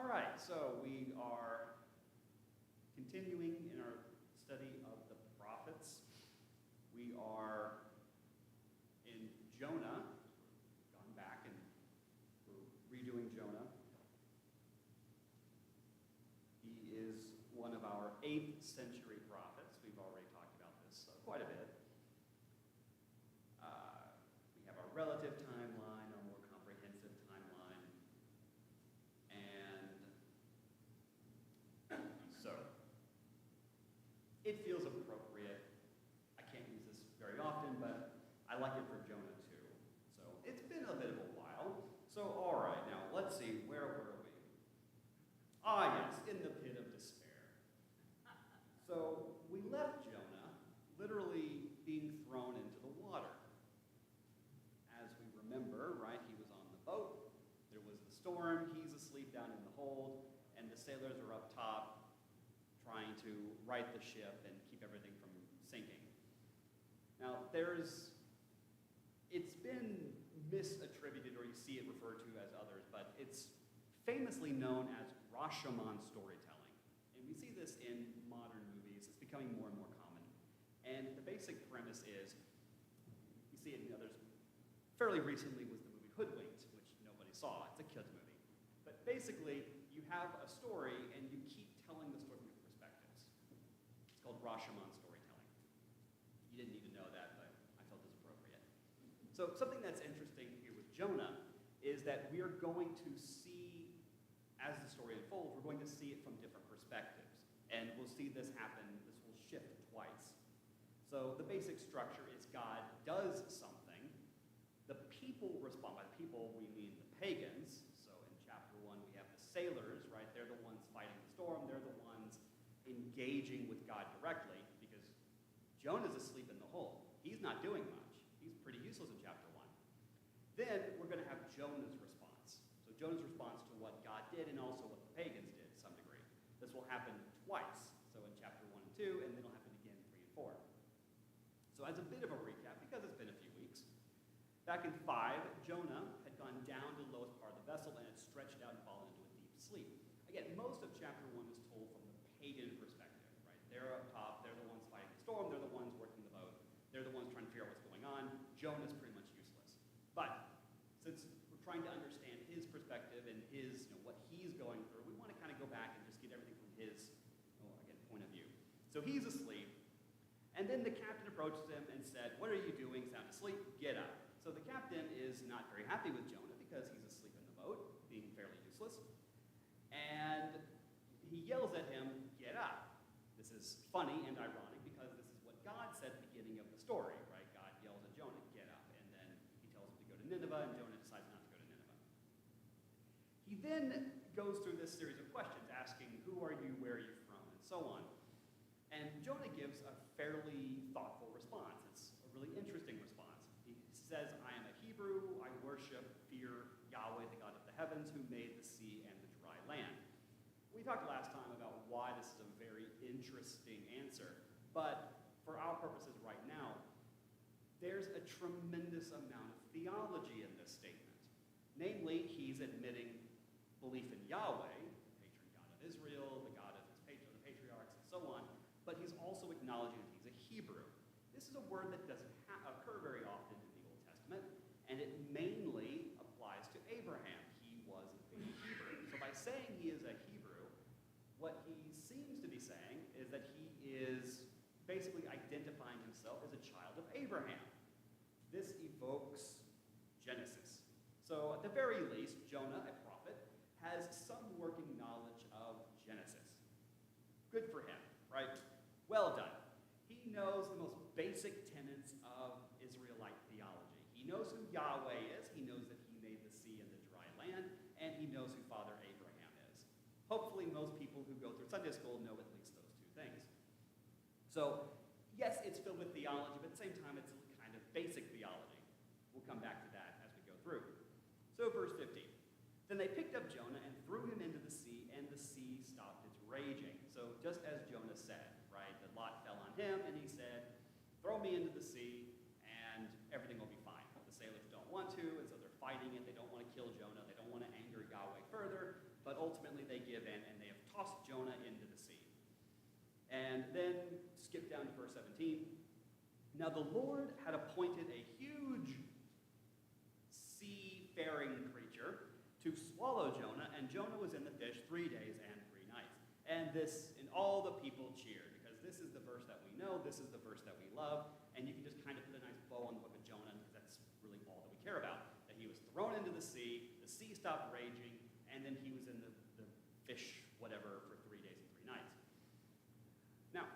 All right, so we are continuing in our study of the prophets. We are in Jonah. Gone back and we're redoing Jonah. He is one of our 8th century prophets. We've already talked about this quite a bit. We have our relative timeline, our more comprehensive timeline, and so it feels appropriate. I can't use this very often, but I like it for Jonah too. So it's been a bit of a while. So all right, now let's see, where were we? Ah yes, in the pit of despair. So we left Jonah literally being thrown into the water. As we remember, right, he was on the boat, there was the storm, he's asleep down in the hold, and the sailors are up top trying to right the ship and keep everything from sinking. Now, it's been misattributed, or you see it referred to as others, but it's famously known as Rashomon storytelling. And we see this in modern movies. It's becoming more and more common. And the basic premise is, you see it in others, fairly recently was the movie Hoodwinked, which nobody saw. It's a kids movie. But basically, you have a story and you keep telling the story from different perspectives. It's called Rashomon storytelling. You didn't need to know that, but I felt it was appropriate. So something that's interesting here with Jonah is that we are going to see, as the story unfolds, we're going to see it from different perspectives. And we'll see this happen, this will shift twice. So the basic structure is God does something. The people respond. By the people, we mean the pagans. So in chapter 1, we have the sailors, right? They're the ones fighting the storm. They're the ones engaging with God directly, because Jonah's asleep in the hold. He's not doing much. He's pretty useless in chapter 1. Then we're going to have Jonah's response. So Jonah's response to what God did and also what the pagans did to some degree. This will happen twice. So in chapter 1 and 2, and then it'll happen again in 3 and 4. So as a bit of a recap, because it's been a few weeks, back in 5, Jonah had gone down to the lowest part of the vessel and had stretched out and fallen into a deep sleep. Again, most of chapter 1 is told from the pagan perspective, right? They're up top, they're the ones fighting the storm, they're the ones working the boat, they're the ones trying to figure out what's going on. Jonah's pretty much useless. But since we're trying to understand his perspective and his, what he's going through, we want to kind of go back and just get everything from his, again, point of view. So he's asleep, and then the captain approaches him and said, "What are you doing? Sound asleep? Get up." So the captain is not very happy with Jonah because he's asleep in the boat, being fairly useless. And he yells at him, "Get up." This is funny and ironic because this is what God said at the beginning of the story, right? God yells at Jonah, "Get up." And then he tells him to go to Nineveh, and Jonah decides not to go to Nineveh. He then goes through this series of questions, asking, "Who are you? Where are you from?" and so on. And Jonah gives a fairly thoughtful response. It's a really interesting response. He says, "I am a Hebrew. I worship, fear Yahweh, the God of the heavens, who made the sea and the dry land." We talked last time about why this is a very interesting answer, but for our purposes right now, there's a tremendous amount of theology in this statement. Namely, he's admitting belief in Yahweh, the patron God of Israel, the God of the patriarchs, and so on, but he's also acknowledging that he's a Hebrew. This is a word that doesn't occur very often in the Old Testament, and it mainly applies to Abraham. He was a Hebrew. So by saying he is a Hebrew, what he seems to be saying is that he is basically identifying himself as a child of Abraham. This evokes Genesis. So at the very least, Jonah, a prophet, has some working knowledge of Genesis. Good for him, right? Well done. He knows the most basic tenets of Israelite theology. He knows who Yahweh is, he knows that he made the sea and the dry land, and he knows who Father Abraham is. Hopefully most people who go through Sunday school know at least those two things. So, yes, it's filled with theology, but at the same time it's kind of basic theology. We'll come back to that as we go through. So verse 15. "Then they picked up Jonah and threw him into the sea, and the sea stopped its raging." So just as Jonah said, right, the lot fell on him, and he said, "Throw me into the sea, and everything will be fine." The sailors don't want to, and so they're fighting it. They don't want to kill Jonah. They don't want to anger Yahweh further, but ultimately they Jonah into the sea. And then skip down to verse 17. Now the Lord had appointed a huge seafaring creature to swallow Jonah, and Jonah was in the fish 3 days and 3 nights. And all the people cheered, because this is the verse that we know, this is the verse that we love, and you can just kind of put a nice bow on the book of Jonah, because that's really all that we care about. That he was thrown into the sea stopped raging, and then he was in the fish, whatever, for 3 days and 3 nights. Now,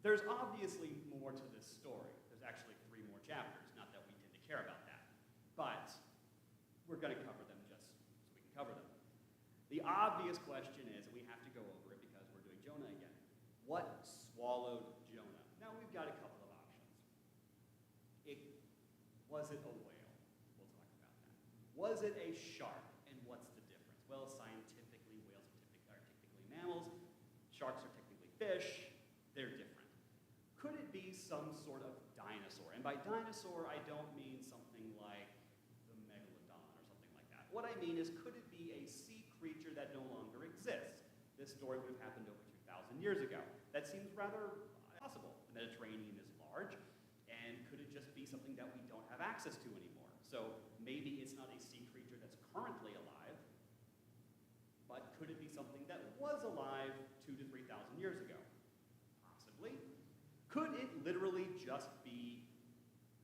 there's obviously more to this story. There's actually 3 more chapters, not that we tend to care about that. But we're going to cover them just so we can cover them. The obvious question is, and we have to go over it because we're doing Jonah again, what swallowed Jonah? Now, we've got a couple of options. Was it a whale? We'll talk about that. Was it a shark? And what's the difference? Well, scientifically, whales are technically mammals. Sharks are technically fish. They're different. Could it be some sort of dinosaur? And by dinosaur, I don't mean something like the megalodon or something like that. What I mean is, could it be a sea creature that no longer exists? This story would have happened over 2,000 years ago. That seems rather possible. The Mediterranean is large, and could it just be something that we don't have access to anymore? So maybe it's not a sea creature that's currently alive, but could it be something that was alive 2,000 to 3,000 years ago? Possibly. Could it literally just be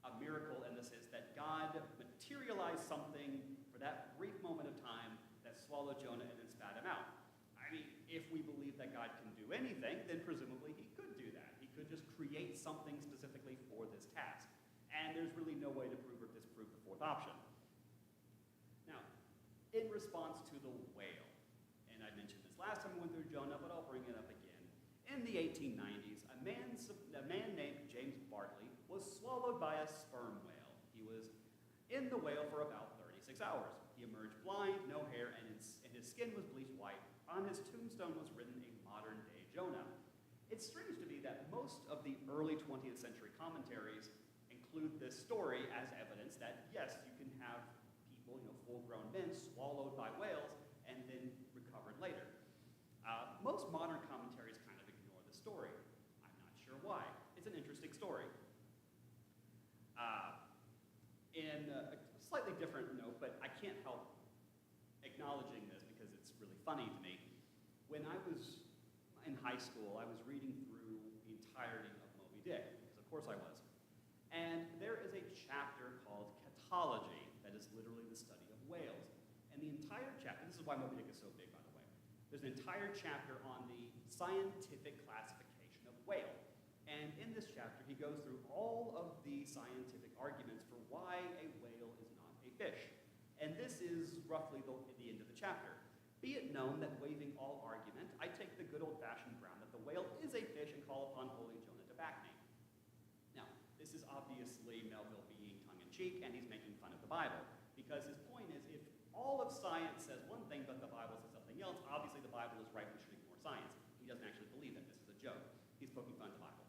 a miracle in the sense that God materialized something for that brief moment of time that swallowed Jonah and then spat him out? I mean, if we believe that God can do anything, then presumably he could do that. He could just create something specifically for this task. And there's really no way to prove or disprove the 4th option. Now, in response to the whale, and I mentioned this last time we went through Jonah, but I'll bring it up again. In the 1890s, a man named James Bartley was swallowed by a sperm whale. He was in the whale for about 36 hours. He emerged blind, no hair, and his skin was bleached white. On his tombstone was written a modern-day Jonah. It's strange to me that most of the early 20th century commentaries include this story as evidence that, yes, you can have people, full-grown men, swallowed by whales and then recovered later. Most modern commentaries kind of ignore the story. I'm not sure why. It's an interesting story. In a slightly different note, but I can't help acknowledging this because it's really funny to me. When I was in high school, I was reading through the entirety of Moby Dick, because of course I was. And there is a chapter called Catology that is literally the study of whales. And the entire chapter, this is why Moby Dick is so big, by the way. There's an entire chapter on the scientific classification of whale. And in this chapter, he goes through all of the scientific arguments for why a whale is not a fish. And this is roughly the end of the chapter. Be it known that waiving all argument, I take the good old-fashioned ground that the whale is a fish and call upon holy Jonah to back me. Now, this is obviously Melville being tongue-in-cheek, and he's making fun of the Bible, because his point is, if all of science says one thing, but the Bible says something else, obviously the Bible is right, we should ignore science. He doesn't actually believe that. This is a joke. He's poking fun at the Bible.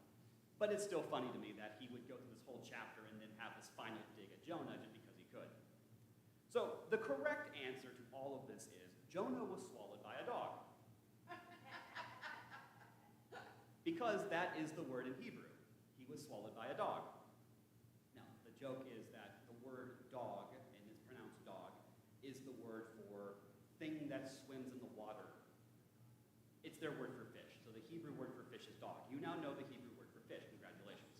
But it's still funny to me that he would go through this whole chapter and then have this final dig at Jonah just because he could. So the correct answer to all of this is Jonah was swallowed by a dog. Because that is the word in Hebrew. He was swallowed by a dog. Now, the joke is that the word dog, and it's pronounced dog, is the word for thing that swims in the water. It's their word for fish. So the Hebrew word for fish is dog. You now know the Hebrew word for fish. Congratulations.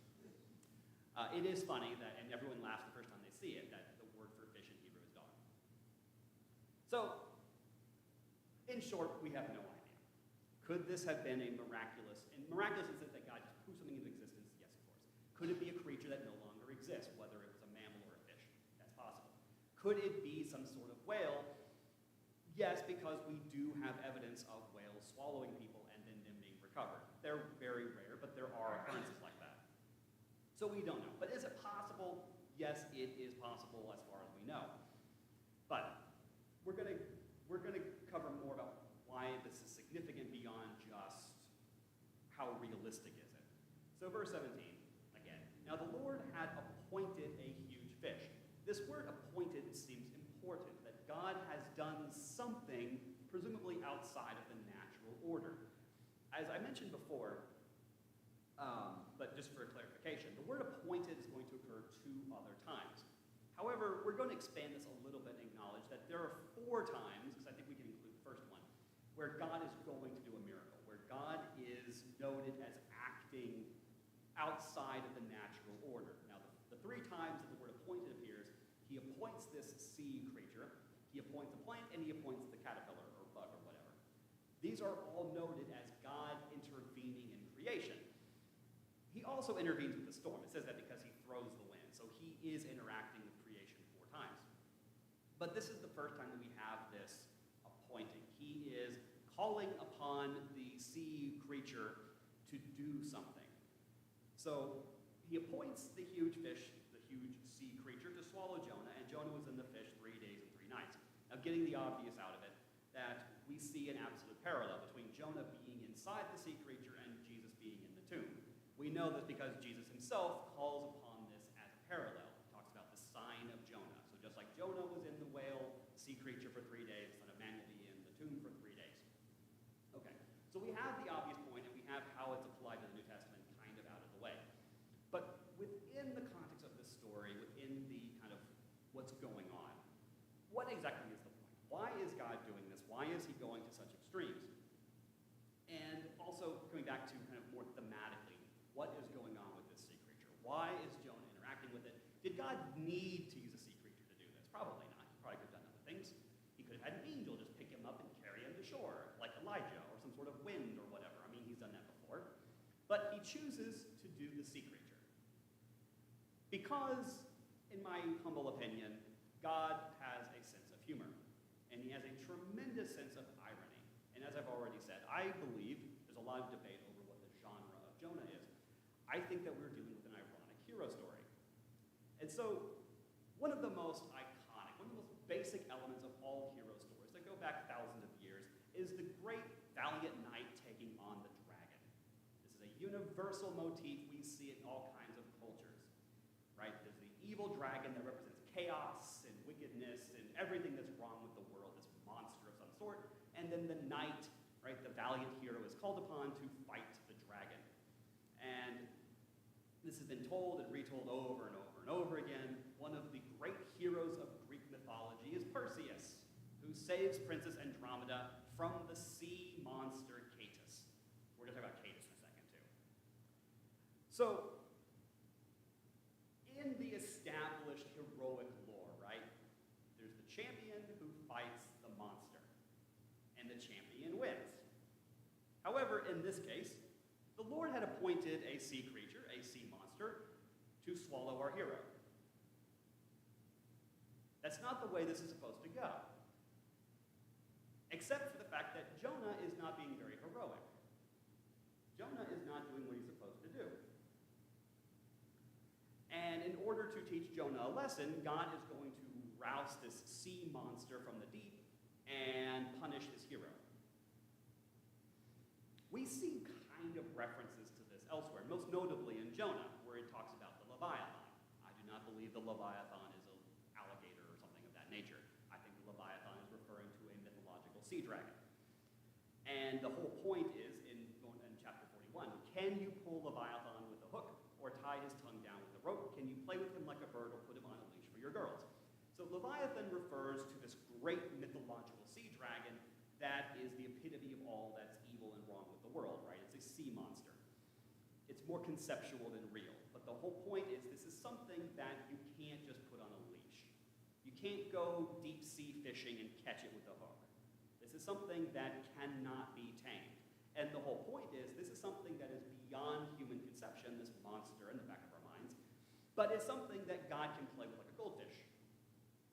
It is funny that, and everyone laughs the first time they see it, that the word for fish in Hebrew is dog. So, in short, we have no idea. Could this have been a miraculous in the sense that God just proved something into existence? Yes, of course. Could it be a creature that no longer exists, whether it was a mammal or a fish? That's possible. Could it be some sort of whale? Yes, because we do have evidence of whales swallowing people and then them being recovered. They're very rare, but there are occurrences like that. So we don't know. But is it possible? Yes, it is possible as far as we know. But we're going to cover more about why this is significant beyond just how realistic is it. So verse 17, again. Now the Lord had appointed a huge fish. This word appointed seems important, that God has done something presumably outside of the natural order. As I mentioned before, but just for clarification, the word appointed is going to occur 2 other times. However, we're going to expand this a little bit and acknowledge that there are 4 times, because I think we can include the first one, where God is going to do a miracle, where God is noted as acting outside of the natural order. Now, the 3 times that the word appointed appears, he appoints this sea creature, he appoints a plant, and he appoints the caterpillar or bug or whatever. These are all noted as God intervening in creation. He also intervenes with the storm. It says that because he throws the wind. So he is interacting with creation 4 times. But this is the first time that we have this appointing. He is calling upon the sea creature to do something. So he appoints the huge fish, the huge sea creature, to swallow Jonah, and Jonah was in the fish 3 days and 3 nights. Now, getting the obvious out of it, that we see an absolute parallel between Jonah being inside the sea creature and Jesus being in the tomb. We know this because Jesus himself calls upon this as a parallel. He talks about the sign of Jonah. So just like Jonah was in the whale, sea creature for 3 days, the Son of Man will be in the tomb for 3 days. Okay, so we have the obvious point, and we have how it's applied to the New Testament kind of out of the way. But within the context of this story, within the kind of what's going on, what exactly is the point? Why is God doing this? Why is he going to such extremes? And also, coming back to kind of more thematically, what is going on with this sea creature? Why is Jonah interacting with it? Did God need to use a sea creature to do this? Probably not. He probably could have done other things. He could have had an angel just pick him up and carry him to shore, like Elijah, or some sort of wind or whatever. I mean, he's done that before. But he chooses to do the sea creature. Because, in my humble opinion, God has a sense of humor. And he has a tremendous sense of irony. And as I've already said, I believe there's a lot of debate over what the genre of Jonah is. I think that we're dealing with an ironic hero story. And so, one of the most iconic, one of the most basic elements of all hero stories that go back thousands of years is the great valiant knight taking on the dragon. This is a universal motif. We see it in all kinds of cultures, right? There's the evil dragon that represents chaos and wickedness and everything that's wrong with the world, this monster of some sort. And then the knight, right, the valiant hero, is called upon to fight the dragon. And this has been told and retold over and over and over again. One of the great heroes of Greek mythology is Perseus, who saves Princess Andromeda from the sea monster Catus. We're going to talk about Catus in a second, too. So, in the established heroic lore, right, there's the champion who fights the monster, and the champion wins. However, in this case, the Lord had appointed a sea creature, a sea monster, to swallow our hero. That's not the way this is supposed to go. Except for the fact that Jonah is not being very heroic. Jonah is not doing what he's supposed to do. And in order to teach Jonah a lesson, God is going to rouse this sea monster from the deep and punish his hero. We see kind of references to this elsewhere, most notably in Jonah, where it talks about the Leviathan. I do not believe the Leviathan is an alligator or something of that nature. I think the Leviathan is referring to a mythological sea dragon. And the whole point is, in chapter 41, can you pull Leviathan with a hook or tie his tongue down with a rope? Can you play with him like a bird or put him on a leash for your girls? So Leviathan refers to this great mythological sea dragon that is the epitome of all that's evil and wrong with the world, right? It's a sea monster. It's more conceptual than real. But the whole point is this is something that you can't just put on a leash. You can't go deep sea fishing and catch it with a hook. This is something that cannot be tamed. And the whole point is this is something that is beyond human conception, this monster in the back of our minds, but it's something that God can play with like a goldfish.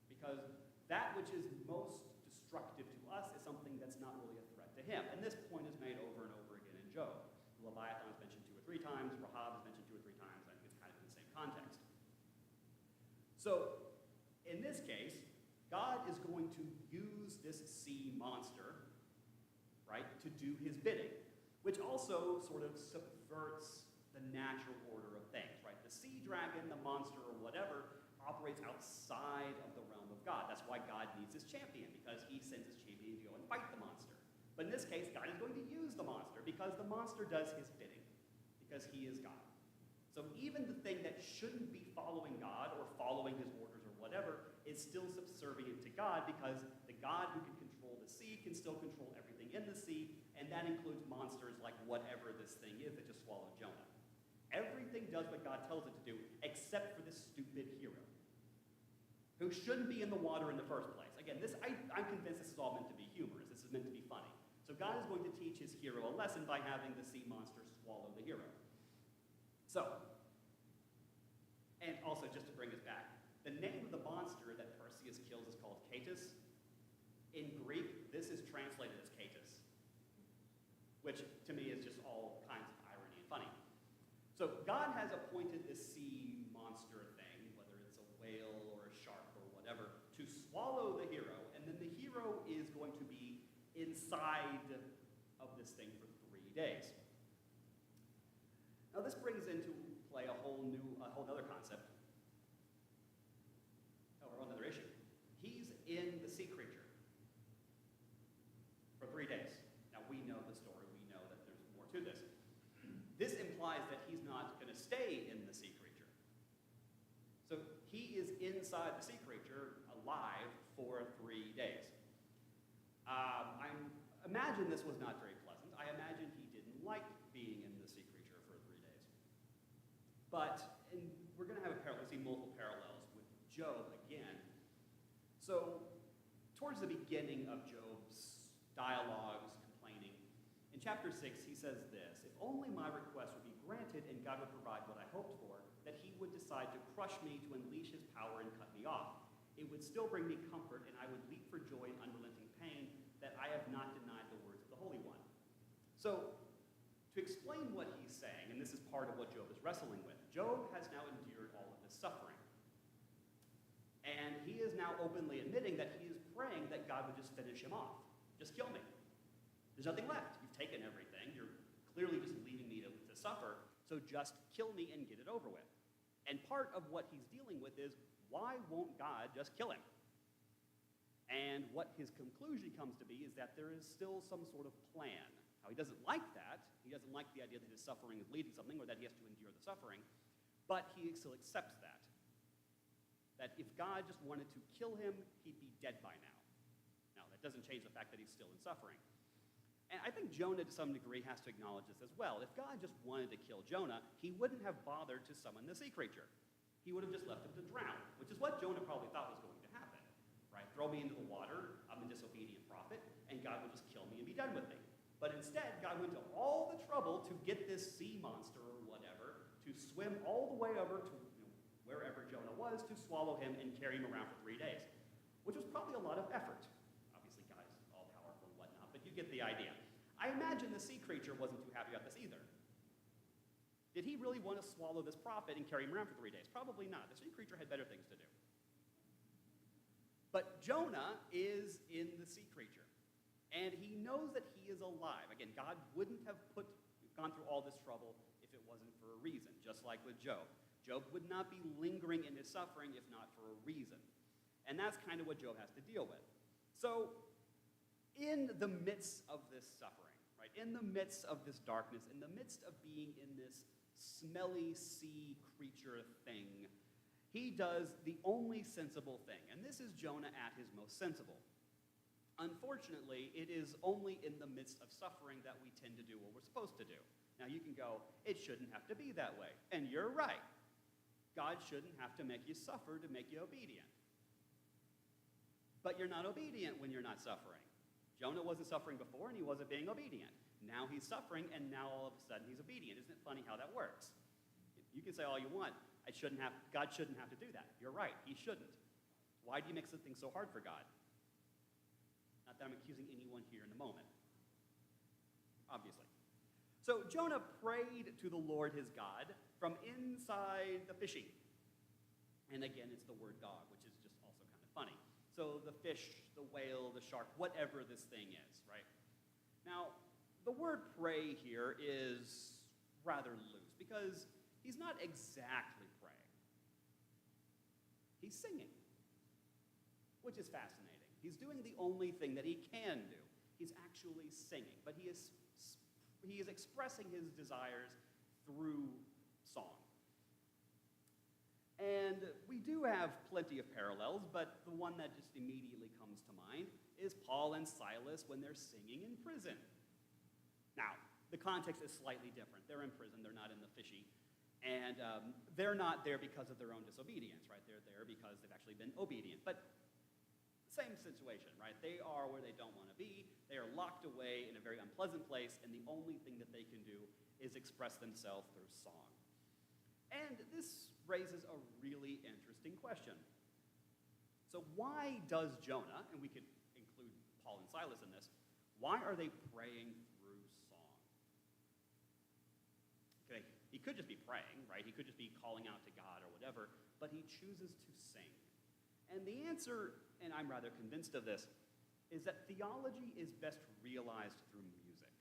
Because that which is most destructive to us is something that's not really a threat to him. And this point is made over and over again in Job. Leviathan is mentioned 2 or 3 times, Rahab is mentioned 2 or 3 times. I think it's kind of in the same context. So, in this case, God is going to use this sea monster, right, to do his bidding, which also sort of subverts the natural order of things, right? The sea dragon, the monster, or whatever, operates outside of the realm of God. That's why God needs his champion, because he sends his champion to go and fight the monster. But in this case, God is going to use the monster because the monster does his bidding, because he is God. So even the thing that shouldn't be following God or following his orders or whatever is still subservient to God, because the God who can control the sea can still control everything in the sea, and that includes monsters like whatever this thing is that just swallowed Jonah. Everything does what God tells it to do, except for this stupid hero, who shouldn't be in the water in the first place. Again, I'm convinced this is all meant to be humorous. This is meant to be funny. So God is going to teach his hero a lesson by having the sea monster swallow the hero. So, and also just to bring us back, the name of the monster that Perseus kills is called Catus. In Greek, this is translated as Catus, which to me is just all kinds of irony and funny. So God has appointed this sea monster thing, whether it's a whale or a shark or whatever, to swallow the hero, and then the hero is going to be inside of this thing for 3 days. Now this brings into play a whole other concept, or another issue. He's in the sea creature for 3 days. Now we know the story, we know that there's more to this. This implies that he's not going to stay in the sea creature. So he is inside the sea creature, alive, for 3 days. I imagine this was not very pleasant. I imagine he didn't like being in the sea creature for 3 days. But we're going to have see multiple parallels with Job again. So towards the beginning of Job's dialogues, complaining, in chapter 6 he says this: "If only my request would be granted and God would provide what I hoped for, that he would decide to crush me, to unleash his power and cut me off. It would still bring me comfort, and I would leap for joy in unrelenting pain, that I have not denied the words of the Holy One." So, to explain what he's saying, and this is part of what Job is wrestling with, Job has now endured all of this suffering. And he is now openly admitting that he is praying that God would just finish him off. Just kill me. There's nothing left. You've taken everything. You're clearly just leaving me to suffer, so just kill me and get it over with. And part of what he's dealing with is, why won't God just kill him? And what his conclusion comes to be is that there is still some sort of plan. Now, he doesn't like that. He doesn't like the idea that his suffering is leading to something, or that he has to endure the suffering. But he still accepts that. That if God just wanted to kill him, he'd be dead by now. Now, that doesn't change the fact that he's still in suffering. And I think Jonah, to some degree, has to acknowledge this as well. If God just wanted to kill Jonah, he wouldn't have bothered to summon the sea creature. He would have just left him to drown, which is what Jonah probably thought was going to happen. Right? Throw me into the water, I'm a disobedient prophet, and God will just kill me and be done with me. But instead, God went to all the trouble to get this sea monster or whatever to swim all the way over to wherever Jonah was, to swallow him and carry him around for 3 days, which was probably a lot of effort. Obviously, God is all-powerful and whatnot, but you get the idea. I imagine the sea creature wasn't too happy about this either. Did he really want to swallow this prophet and carry him around for 3 days? Probably not. The sea creature had better things to do. But Jonah is in the sea creature, and he knows that he is alive. Again, God wouldn't have gone through all this trouble if it wasn't for a reason, just like with Job. Job would not be lingering in his suffering if not for a reason. And that's kind of what Job has to deal with. So, in the midst of this suffering, right, in the midst of this darkness, in the midst of being in this smelly sea creature thing, he does the only sensible thing. And this is Jonah at his most sensible. Unfortunately, it is only in the midst of suffering that we tend to do what we're supposed to do. Now you can go, it shouldn't have to be that way. And you're right. God shouldn't have to make you suffer to make you obedient. But you're not obedient when you're not suffering. Jonah wasn't suffering before, and he wasn't being obedient. Now he's suffering, and now all of a sudden he's obedient. Isn't it funny how that works? You can say all you want. God shouldn't have to do that. You're right, he shouldn't. Why do you make something so hard for God? Not that I'm accusing anyone here in the moment, obviously. So Jonah prayed to the Lord his God from inside the fishing. And again, it's the word God, which is just also kind of funny. So the fish, the whale, the shark, whatever this thing is, right? Now, the word pray here is rather loose because he's not exactly praying. He's singing, which is fascinating. He's doing the only thing that he can do. he's actually singing, but he is expressing his desires through song. And we do have plenty of parallels, but the one that just immediately comes to mind is Paul and Silas when they're singing in prison. Now, the context is slightly different. They're in prison, they're not in the fishy. And they're not there because of their own disobedience, right? They're there because they've actually been obedient. But same situation, right? They are where they don't want to be. They are locked away in a very unpleasant place, and the only thing that they can do is express themselves through song. And this raises a really interesting question. So why does Jonah, and we could include Paul and Silas in this, why are they praying through song? Okay, he could just be praying, right? He could just be calling out to God or whatever, but he chooses to sing. And the answer, and I'm rather convinced of this, is that theology is best realized through music.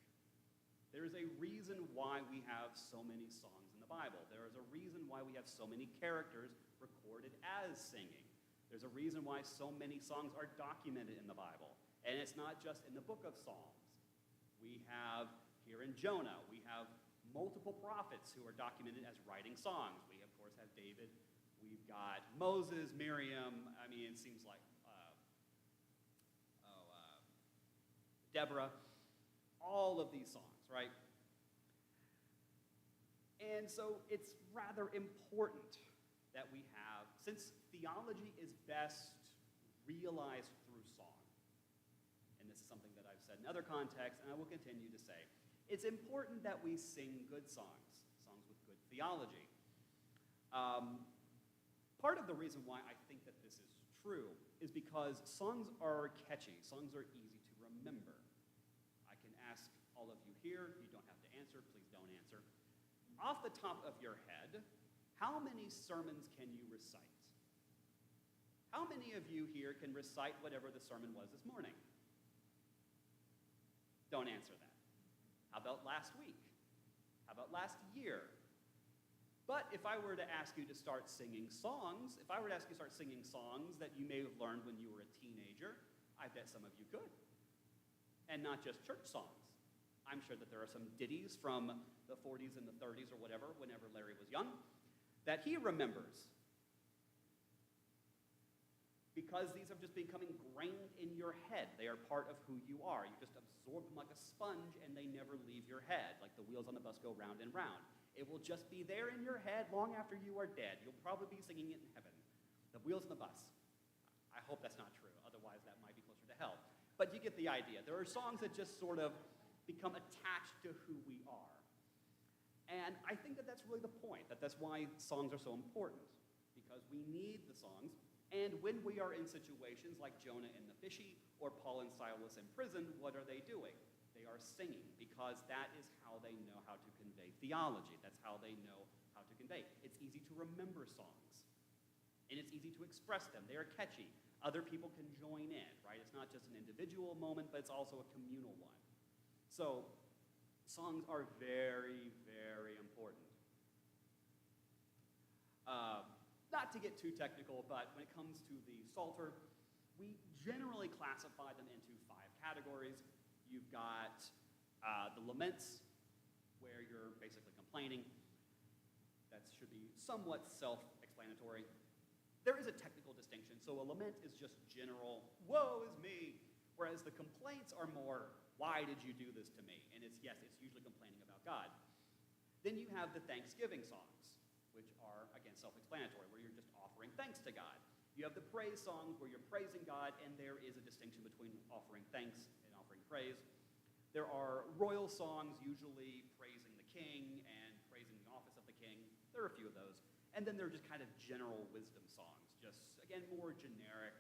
There is a reason why we have so many songs in the Bible. There is a reason why we have so many characters recorded as singing. There's a reason why so many songs are documented in the Bible. And it's not just in the book of Psalms. We have, here in Jonah, we have multiple prophets who are documented as writing songs. We, of course, have David. We've got Moses, Miriam. I mean, it seems like Deborah. All of these songs, right? And so it's rather important that we have, since theology is best realized through song, and this is something that I've said in other contexts, and I will continue to say, it's important that we sing good songs, songs with good theology. Part of the reason why I think that this is true is because songs are catchy, songs are easy to remember. I can ask all of you here, you don't have to answer, please don't answer. Off the top of your head, how many sermons can you recite? How many of you here can recite whatever the sermon was this morning? Don't answer that. How about last week? How about last year? But if I were to ask you to start singing songs, if I were to ask you to start singing songs that you may have learned when you were a teenager, I bet some of you could. And not just church songs. I'm sure that there are some ditties from the 40s and the 30s or whatever, whenever Larry was young, that he remembers. Because these have just become ingrained in your head. They are part of who you are. You just absorb them like a sponge and they never leave your head, like the wheels on the bus go round and round. It will just be there in your head long after you are dead. You'll probably be singing it in heaven. The wheels on the bus. I hope that's not true. Otherwise, that might be closer to hell. But you get the idea. There are songs that just sort of become attached to who we are. And I think that that's really the point, that's why songs are so important, because we need the songs. And when we are in situations like Jonah in the fishy or Paul and Silas in prison, what are they doing? They are singing, because that is how they know how to convey theology. That's how they know how to convey. It's easy to remember songs, and it's easy to express them. They are catchy. Other people can join in, right? It's not just an individual moment, but it's also a communal one. So songs are very, very important. Not to get too technical, but when it comes to the Psalter, we generally classify them into 5 categories. You've got the laments, where you're basically complaining. That should be somewhat self-explanatory. There is a technical distinction. So a lament is just general, woe is me, whereas the complaints are more, why did you do this to me? And it's usually complaining about God. Then you have the thanksgiving songs, which are, again, self-explanatory, where you're just offering thanks to God. You have the praise songs where you're praising God, and there is a distinction between offering thanks and offering praise. There are royal songs, usually praising the king and praising the office of the king. There are a few of those. And then there are just kind of general wisdom songs, just, again, more generic.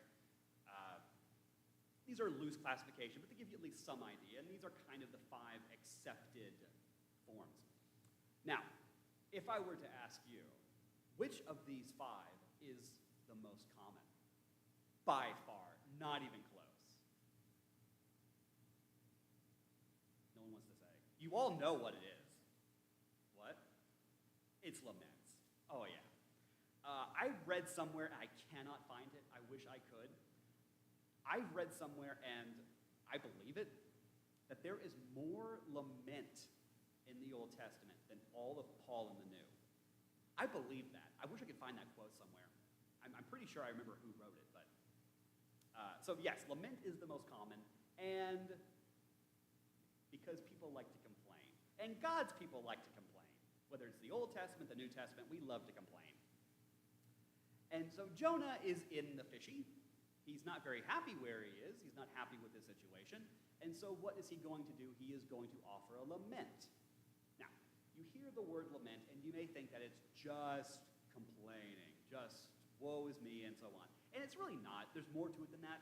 These are loose classification, but they give you at least some idea, and these are kind of the 5 accepted forms. Now, if I were to ask you, which of these 5 is the most common? By far, not even close. No one wants to say. You all know what it is. What? It's laments. Oh, yeah. I read somewhere, I cannot find it, I wish I could. I've read somewhere, and I believe it, that there is more lament in the Old Testament than all of Paul in the New. I believe that. I wish I could find that quote somewhere. I'm pretty sure I remember who wrote it, but so yes, lament is the most common, and because people like to complain, and God's people like to complain. Whether it's the Old Testament, the New Testament, we love to complain. And so Jonah is in the fishy. He's not very happy where he is. He's not happy with his situation. And so what is he going to do? He is going to offer a lament. Now, you hear the word lament, and you may think that it's just complaining, just woe is me, and so on. And it's really not. There's more to it than that.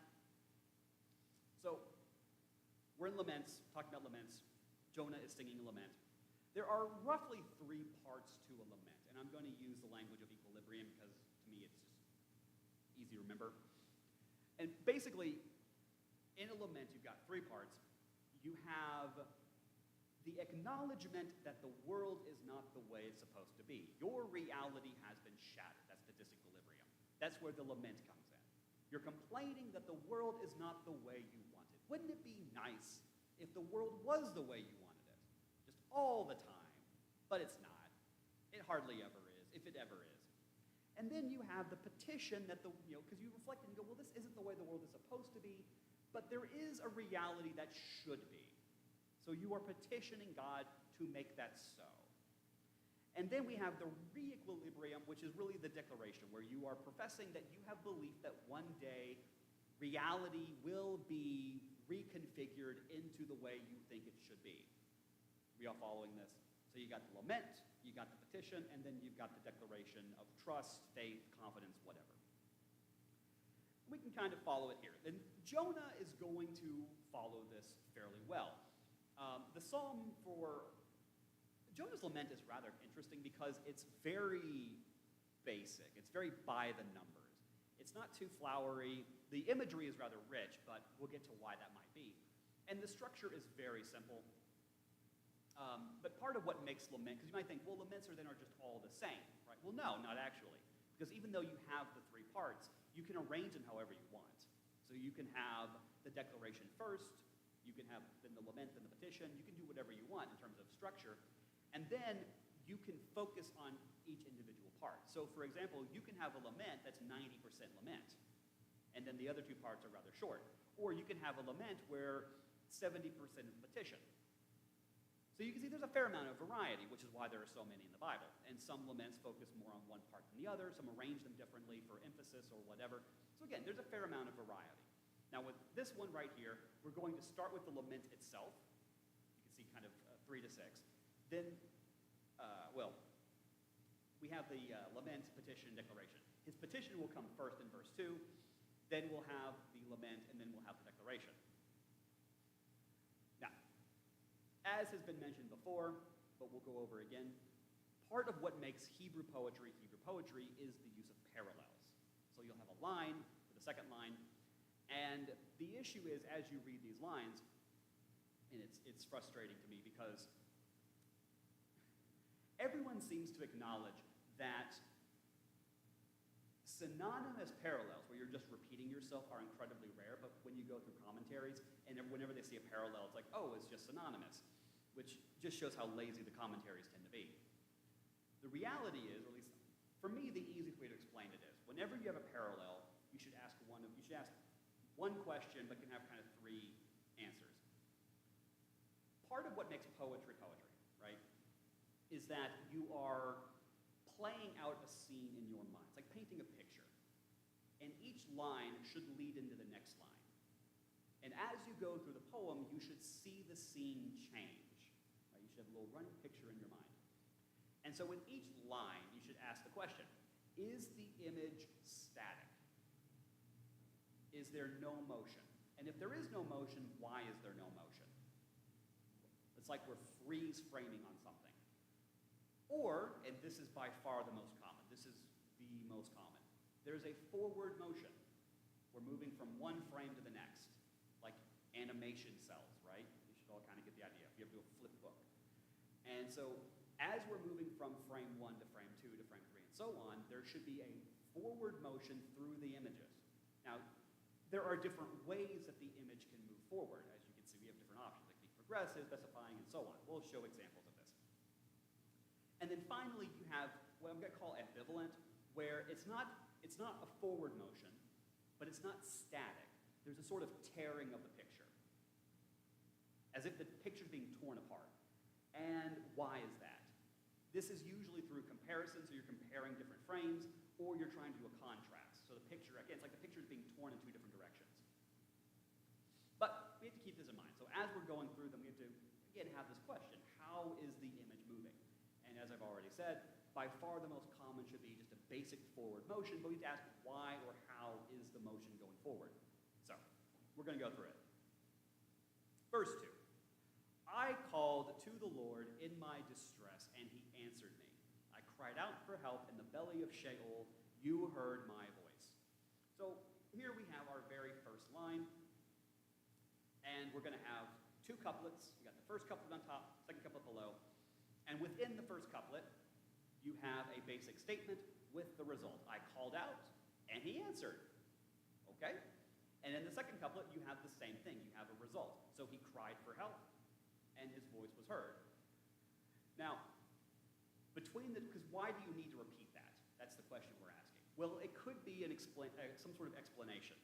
So we're in laments, talking about laments. Jonah is singing a lament. There are roughly 3 parts to a lament, and I'm going to use the language of equilibrium because to me it's just easy to remember. And basically, in a lament, you've got 3 parts. You have the acknowledgement that the world is not the way it's supposed to be. Your reality has been shattered. That's the disequilibrium. That's where the lament comes in. You're complaining that the world is not the way you want it. Wouldn't it be nice if the world was the way you wanted it? Just all the time. But it's not. It hardly ever is, if it ever is. And then you have the petition that because you reflect and you go, well, this isn't the way the world is supposed to be, but there is a reality that should be. So you are petitioning God to make that so. And then we have the re-equilibrium, which is really the declaration, where you are professing that you have belief that one day reality will be reconfigured into the way you think it should be. Are we all following this? So you got the lament, you got the petition, and then you've got the declaration of trust, faith, confidence, whatever. We can kind of follow it here. And Jonah is going to follow this fairly well. The psalm for Jonah's lament is rather interesting because it's very basic. It's very by the numbers. It's not too flowery. The imagery is rather rich, but we'll get to why that might be. And the structure is very simple. But part of what makes lament, because you might think, well, laments are just all the same, right? Well, no, not actually. Because even though you have the 3 parts, you can arrange them however you want. So you can have the declaration first, you can have then the lament and the petition, you can do whatever you want in terms of structure, and then you can focus on each individual part. So for example, you can have a lament that's 90% lament, and then the other 2 parts are rather short. Or you can have a lament where 70% is petition. So you can see there's a fair amount of variety, which is why there are so many in the Bible. And some laments focus more on one part than the other, some arrange them differently for emphasis or whatever. So again, there's a fair amount of variety. Now with this one right here, we're going to start with the lament itself. You can see kind of 3 to 6. Then, we have the lament, petition, declaration. His petition will come first in verse 2. Then we'll have the lament, and then we'll have the declaration. Now, as has been mentioned before, but we'll go over again, part of what makes Hebrew poetry is the use of parallels. So you'll have a line with a second line, and the issue is, as you read these lines, and it's frustrating to me because everyone seems to acknowledge that synonymous parallels, where you're just repeating yourself, are incredibly rare, but when you go through commentaries, and whenever they see a parallel, it's like, oh, it's just synonymous, which just shows how lazy the commentaries tend to be. The reality is, or at least for me, the easiest way to explain it is, whenever you have a parallel, you should ask one question, but can have kind of 3 answers. Part of what makes poetry, right, is that you are playing out a scene in your mind. It's like painting a picture. And each line should lead into the next line. And as you go through the poem, you should see the scene change. Right? You should have a little running picture in your mind. And so with each line, you should ask the question, is the image static? Is there no motion? And if there is no motion, why is there no motion? It's like we're freeze framing on something. Or, and this is by far the most common, there's a forward motion. We're moving from one frame to the next, like animation cells, right? You should all kind of get the idea. If you ever do a flip book. And so, as we're moving from frame 1 to frame 2 to frame 3 and so on, there should be a forward motion through the images. Now, there are different ways that the image can move forward. As you can see, we have different options. It can be progressive, specifying, and so on. We'll show examples of this. And then finally, you have what I'm going to call ambivalent, where it's not a forward motion, but it's not static. There's a sort of tearing of the picture, as if the picture's being torn apart. And why is that? This is usually through comparison, so you're comparing different frames, or you're trying to do a contrast. So the picture, again, it's like the picture's being torn in two different directions. But we have to keep this in mind. So as we're going through them, we have to, again, have this question: how is the image moving? And as I've already said, by far the most common should be just a basic forward motion, but we have to ask why or how is the motion going forward. So we're going to go through it. Verse 2. I called to the Lord in my distress, and he answered me. I cried out for help in the belly of Sheol. You heard my voice. So here we have our very first line, and we're going to have two couplets. We got the first couplet on top, second couplet below. And within the first couplet, you have a basic statement with the result. I called out, and he answered. Okay? And in the second couplet, you have the same thing. You have a result. So he cried for help, and his voice was heard. Now, because why do you need to repeat that? That's the question we're asking. Well, it could be some sort of explanation.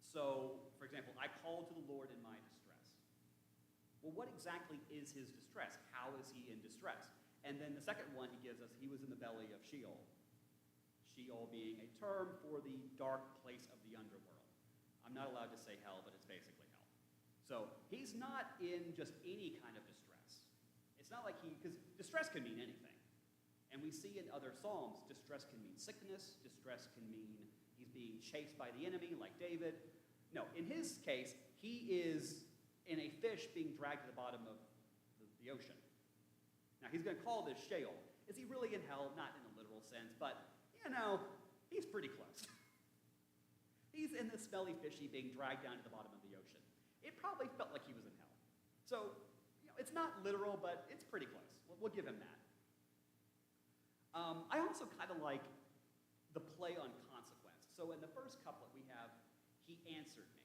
So, for example, I called to the Lord in my distress. Well, what exactly is his distress? How is he in distress? And then the second one he gives us, he was in the belly of Sheol. Sheol being a term for the dark place of the underworld. I'm not allowed to say hell, but it's basically hell. So he's not in just any kind of distress. It's not like because distress can mean anything. And we see in other Psalms, distress can mean sickness, distress can mean he's being chased by the enemy, like David. No, in his case, he is in a fish being dragged to the bottom of the ocean. Now, he's going to call this Sheol. Is he really in hell? Not in a literal sense, but, he's pretty close. He's in this smelly fishy being dragged down to the bottom of the ocean. It probably felt like he was in hell. So, it's not literal, but it's pretty close. We'll give him that. I also kind of like the play on consequence. So in the first couplet, we have, he answered me,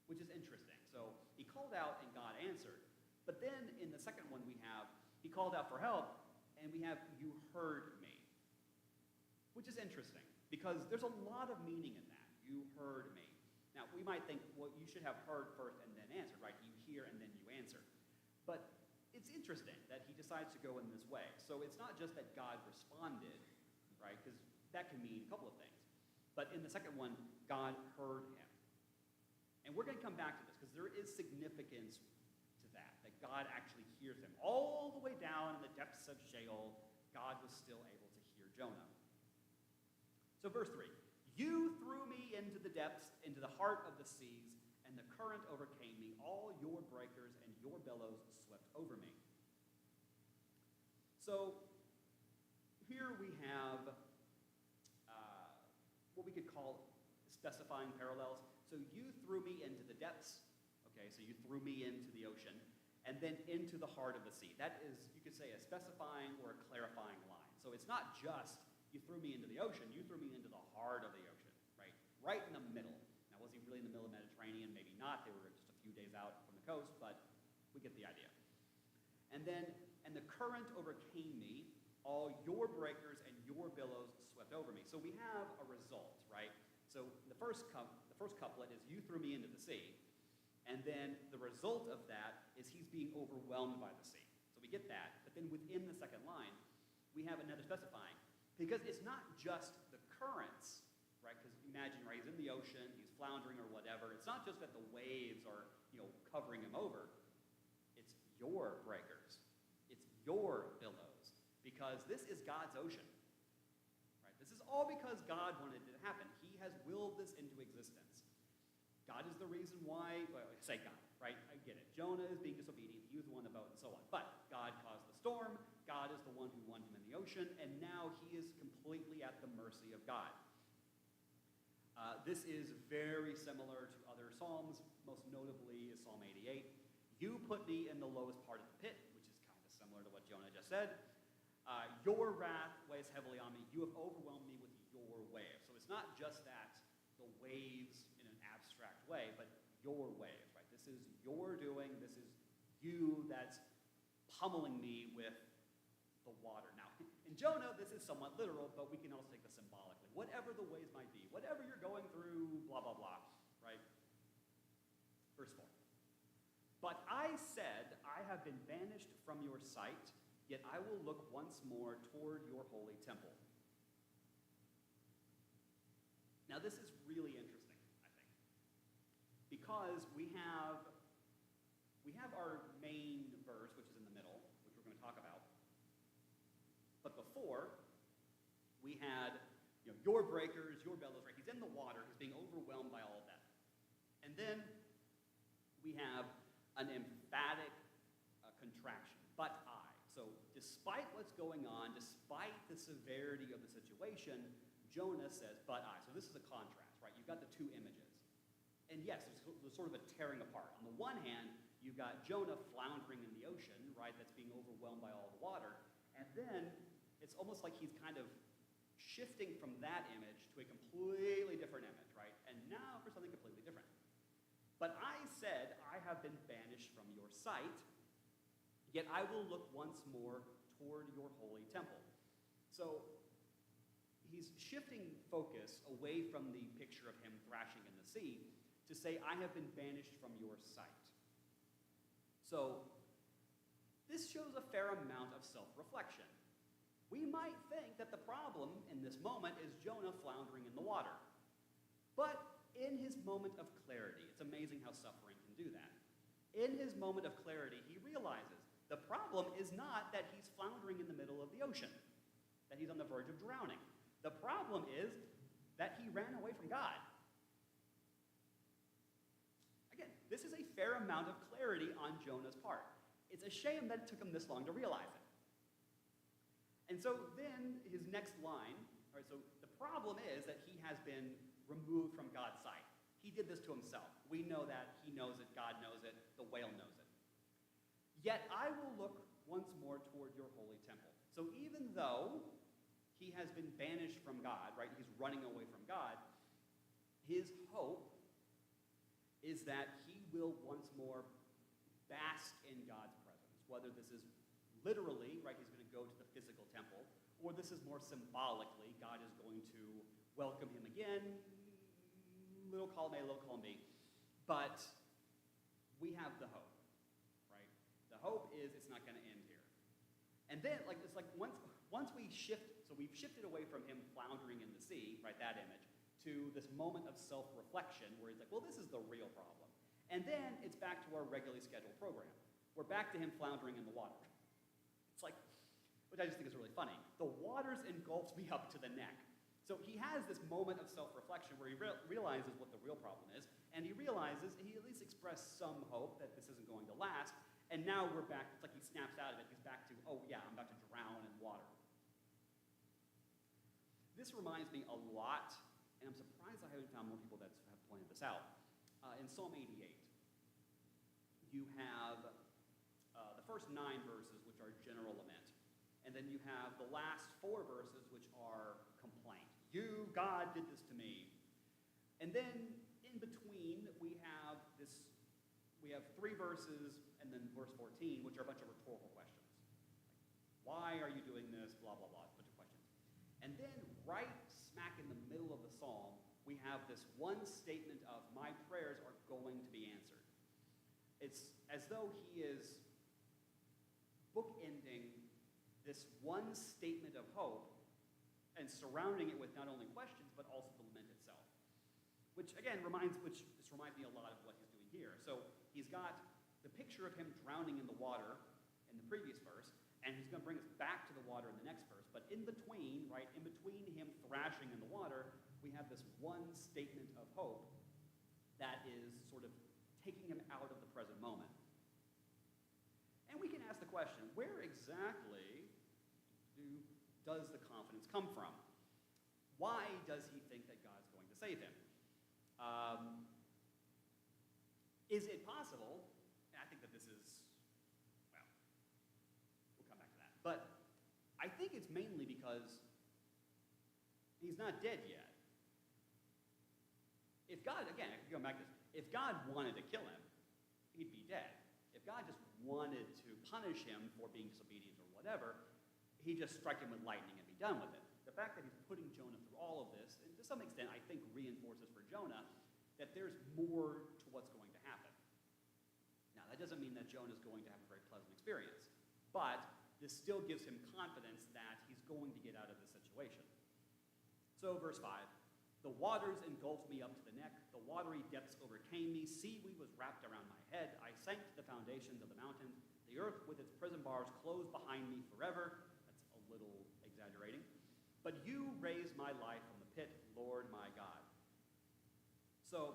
which is interesting. So he called out and God answered. But then in the second one we have, he called out for help, and we have, you heard me, which is interesting, because there's a lot of meaning in that. You heard me. Now, we might think, well, you should have heard first and then answered, right? You hear and then you answer. But it's interesting that he decides to go in this way. So it's not just that God responded, right? Because that can mean a couple of things. But in the second one, God heard him. And we're going to come back to this, because there is significance that God actually hears him. All the way down in the depths of Sheol, God was still able to hear Jonah. So verse 3, you threw me into the depths, into the heart of the seas, and the current overcame me. All your breakers and your billows swept over me. So here we have what we could call specifying parallels. So you threw me into the depths. Okay, so you threw me into the ocean, and then into the heart of the sea. That is, you could say, a specifying or a clarifying line. So it's not just, you threw me into the ocean, you threw me into the heart of the ocean, right? Right in the middle. Now, was he really in the middle of the Mediterranean? Maybe not. They were just a few days out from the coast, but we get the idea. And then, and the current overcame me, all your breakers and your billows swept over me. So we have a result, right? So the first couplet is, you threw me into the sea. And then the result of that is he's being overwhelmed by the sea. So we get that. But then within the second line, we have another specifying. Because it's not just the currents, right? Because imagine, right, he's in the ocean, he's floundering or whatever. It's not just that the waves are, covering him over. It's your breakers. It's your billows. Because this is God's ocean. Right? This is all because God wanted it to happen. He has willed this into existence. God is the reason why, say God, right? I get it. Jonah is being disobedient. He was the one in the boat and so on. But God caused the storm. God is the one who won him in the ocean. And now he is completely at the mercy of God. This is very similar to other Psalms. Most notably is Psalm 88. You put me in the lowest part of the pit, which is kind of similar to what Jonah just said. Your wrath weighs heavily on me. You have overwhelmed me with your waves. So it's not just that the waves in an abstract way, but your waves, right? This This is your doing. This is you that's pummeling me with the water. Now, in Jonah, this is somewhat literal, but we can also take this symbolically. Whatever the ways might be, whatever you're going through, blah, blah, blah, right? Verse 4. But I said, I have been banished from your sight, yet I will look once more toward your holy temple. Now, this is really interesting, I think, because we have our main verse, which is in the middle, which we're going to talk about. But before, we had, your breakers, your bellows, right? He's in the water. He's being overwhelmed by all of that. And then we have an emphatic contraction, but I. So despite what's going on, despite the severity of the situation, Jonah says, but I. So this is a contrast, right? You've got the two images. And yes, there's sort of a tearing apart. On the one hand, you've got Jonah floundering in the ocean, right? That's being overwhelmed by all the water. And then it's almost like he's kind of shifting from that image to a completely different image, right? And now for something completely different. But I said, I have been banished from your sight, yet I will look once more toward your holy temple. So he's shifting focus away from the picture of him thrashing in the sea to say, I have been banished from your sight. So this shows a fair amount of self-reflection. We might think that the problem in this moment is Jonah floundering in the water. But in his moment of clarity, it's amazing how suffering can do that. In his moment of clarity, he realizes the problem is not that he's floundering in the middle of the ocean, that he's on the verge of drowning. The problem is that he ran away from God. Again, this is a fair amount of clarity on Jonah's part. It's a shame that it took him this long to realize it. And so then his next line, all right, so the problem is that he has been removed from God's sight. He did this to himself. We know that. He knows it. God knows it. The whale knows it. Yet I will look once more toward your holy temple. So even though he has been banished from God, right, he's running away from God, his hope is that he will once more bask in God's presence, whether this is literally, right, he's going to go to the physical temple, or this is more symbolically, God is going to welcome him again, little column A, little column B. But we have the hope, right? The hope is it's not going to end here. And then, it's like once we shift, so we've shifted away from him floundering in the sea, right, that image, to this moment of self-reflection where he's like, well, this is the real problem. And then it's back to our regularly scheduled program. We're back to him floundering in the water. It's like, which I just think is really funny. The waters engulfed me up to the neck. So he has this moment of self-reflection where he realizes what the real problem is, and he realizes, he at least expressed some hope that this isn't going to last, and now we're back, it's like he snaps out of it, he's back to, oh yeah, I'm about to drown in water. This reminds me a lot, and I'm surprised I haven't found more people that have pointed this out. In Psalm 88, you have the first 9 verses, which are general lament. And then you have the last 4 verses, which are complaint. You, God, did this to me. And then in between, we have 3 verses, and then verse 14, which are a bunch of rhetorical questions. Like, why are you doing this? Blah, blah, blah, a bunch of questions. And then right smack in the middle of the psalm, we have this one statement of, my prayers are going to be answered. It's as though he is bookending this one statement of hope and surrounding it with not only questions, but also the lament itself. Which reminds me a lot of what he's doing here. So he's got the picture of him drowning in the water in the previous verse, and he's going to bring us back to the water in the next verse. But in between him thrashing in the water, we have this one statement of hope that is sort of taking him out of the present moment. And we can ask the question, where exactly does the confidence come from? Why does he think that God's going to save him? Is it possible, and I think that this is, well, we'll come back to that, but I think it's mainly because he's not dead yet. If God, again, if you go back to this, if God wanted to kill him, he'd be dead. If God just wanted to punish him for being disobedient or whatever, he'd just strike him with lightning and be done with it. The fact that he's putting Jonah through all of this, and to some extent, I think reinforces for Jonah that there's more to what's going to happen. Now, that doesn't mean that Jonah's going to have a very pleasant experience, but this still gives him confidence that he's going to get out of this situation. So, verse 5, the waters engulfed me up to the neck, the watery depths overcame me, seaweed was wrapped around my head, I sank to the foundations of the mountains, the earth with its prison bars closed behind me forever. That's a little exaggerating. But you raised my life from the pit, Lord my God. So,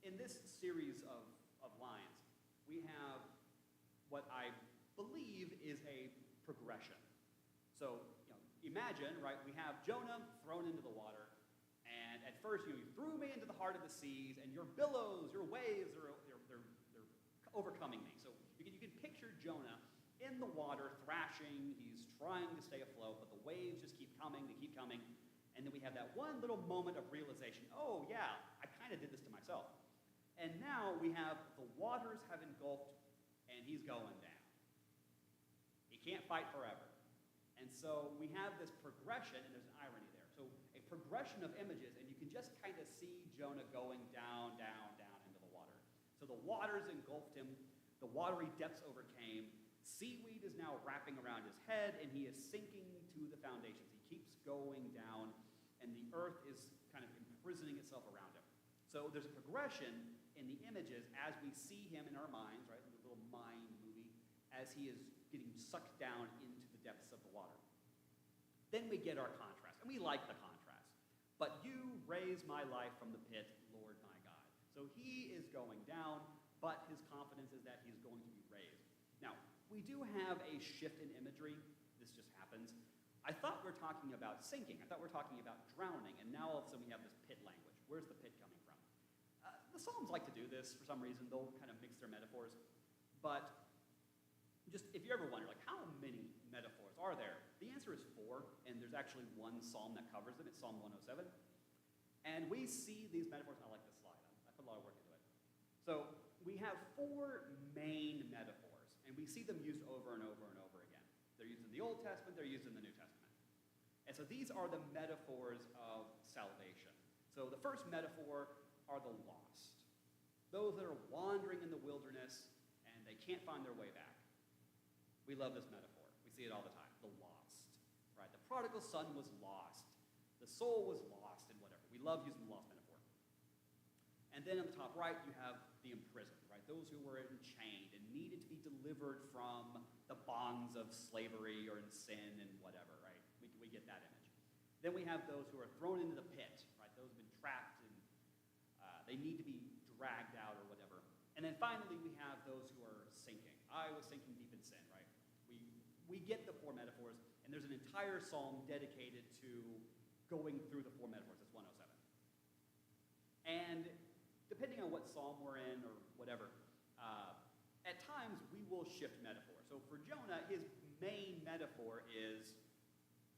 in this series of lines, we have what I believe is a progression. So, imagine, right, we have Jonah thrown into the water, and at first, you threw me into the heart of the seas, and your billows, your waves, they're overcoming me. So you can picture Jonah in the water thrashing. He's trying to stay afloat, but the waves just keep coming, they keep coming. And then we have that one little moment of realization, oh yeah, I kind of did this to myself. And now we have the waters have engulfed, and he's going down. He can't fight forever. And so we have this progression, and there's an irony there. So a progression of images, and you can just kind of see Jonah going down, down, down into the water. So the waters engulfed him, the watery depths overcame, seaweed is now wrapping around his head, and he is sinking to the foundations. He keeps going down, and the earth is kind of imprisoning itself around him. So there's a progression in the images as we see him in our minds, right, in the little mind movie, as he is getting sucked down into the depths of the water. Then we get our contrast, and we like the contrast. But you raise my life from the pit, Lord my God. So he is going down, but his confidence is that he's going to be raised. Now, we do have a shift in imagery. This just happens. I thought we were talking about sinking. I thought we were talking about drowning, and now all of a sudden we have this pit language. Where's the pit coming from? The Psalms like to do this for some reason. They'll kind of mix their metaphors. But just if you ever wonder, like, how many metaphors are there? The answer is 4, and there's actually one psalm that covers them. It's Psalm 107. And we see these metaphors. I like this slide. I put a lot of work into it. So we have 4 main metaphors, and we see them used over and over and over again. They're used in the Old Testament, they're used in the New Testament. And so these are the metaphors of salvation. So the first metaphor are the lost. Those that are wandering in the wilderness, and they can't find their way back. We love this metaphor. We see it all the time. The lost, right? The prodigal son was lost. The soul was lost and whatever. We love using the lost metaphor. And then on the top right, you have the imprisoned, right? Those who were enchained and needed to be delivered from the bonds of slavery or in sin and whatever, right? We get that image. Then we have those who are thrown into the pit, right? Those who have been trapped and they need to be dragged out or whatever. And then finally, we have those who are sinking. I was sinking deep in sin, right? We get the 4 metaphors, and there's an entire psalm dedicated to going through the 4 metaphors. It's 107. And depending on what psalm we're in or whatever, at times we will shift metaphor. So for Jonah, his main metaphor is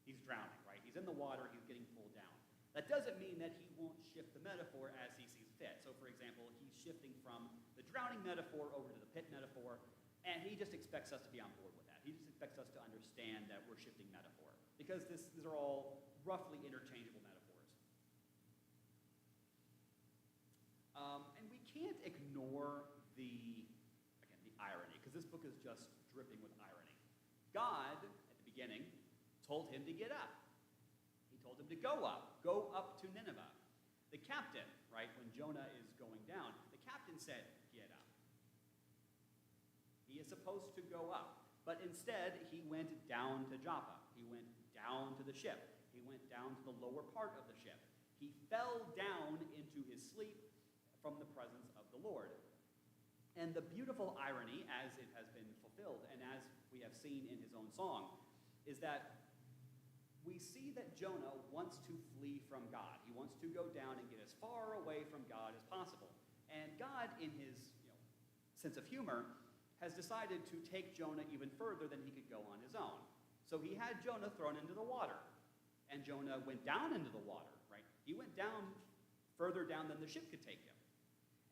he's drowning, right? He's in the water, he's getting pulled down. That doesn't mean that he won't shift the metaphor as he sees fit. So for example, he's shifting from the drowning metaphor over to the pit metaphor, and he just expects us to be on board with that. He just expects us to understand that we're shifting metaphor, because these are all roughly interchangeable metaphors. And we can't ignore the irony, because this book is just dripping with irony. God, at the beginning, told him to get up. He told him to go up to Nineveh. The captain, right, when Jonah is going down, the captain said, get up. He is supposed to go up. But instead, he went down to Joppa. He went down to the ship. He went down to the lower part of the ship. He fell down into his sleep from the presence of the Lord. And the beautiful irony, as it has been fulfilled, and as we have seen in his own song, is that we see that Jonah wants to flee from God. He wants to go down and get as far away from God as possible. And God, in his sense of humor, has decided to take Jonah even further than he could go on his own. So he had Jonah thrown into the water. And Jonah went down into the water, right? He went down further down than the ship could take him.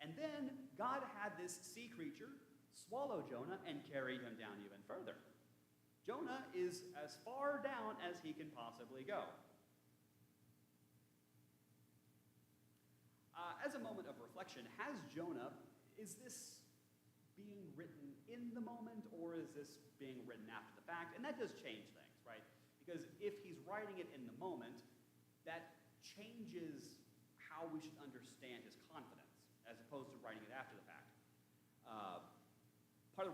And then God had this sea creature swallow Jonah and carry him down even further. Jonah is as far down as he can possibly go. As a moment of reflection, is this being written in the moment, or is this being written after the fact? And that does change things, right? Because if he's writing it in the moment, that changes how we should understand his confidence, as opposed to writing it after the fact. Part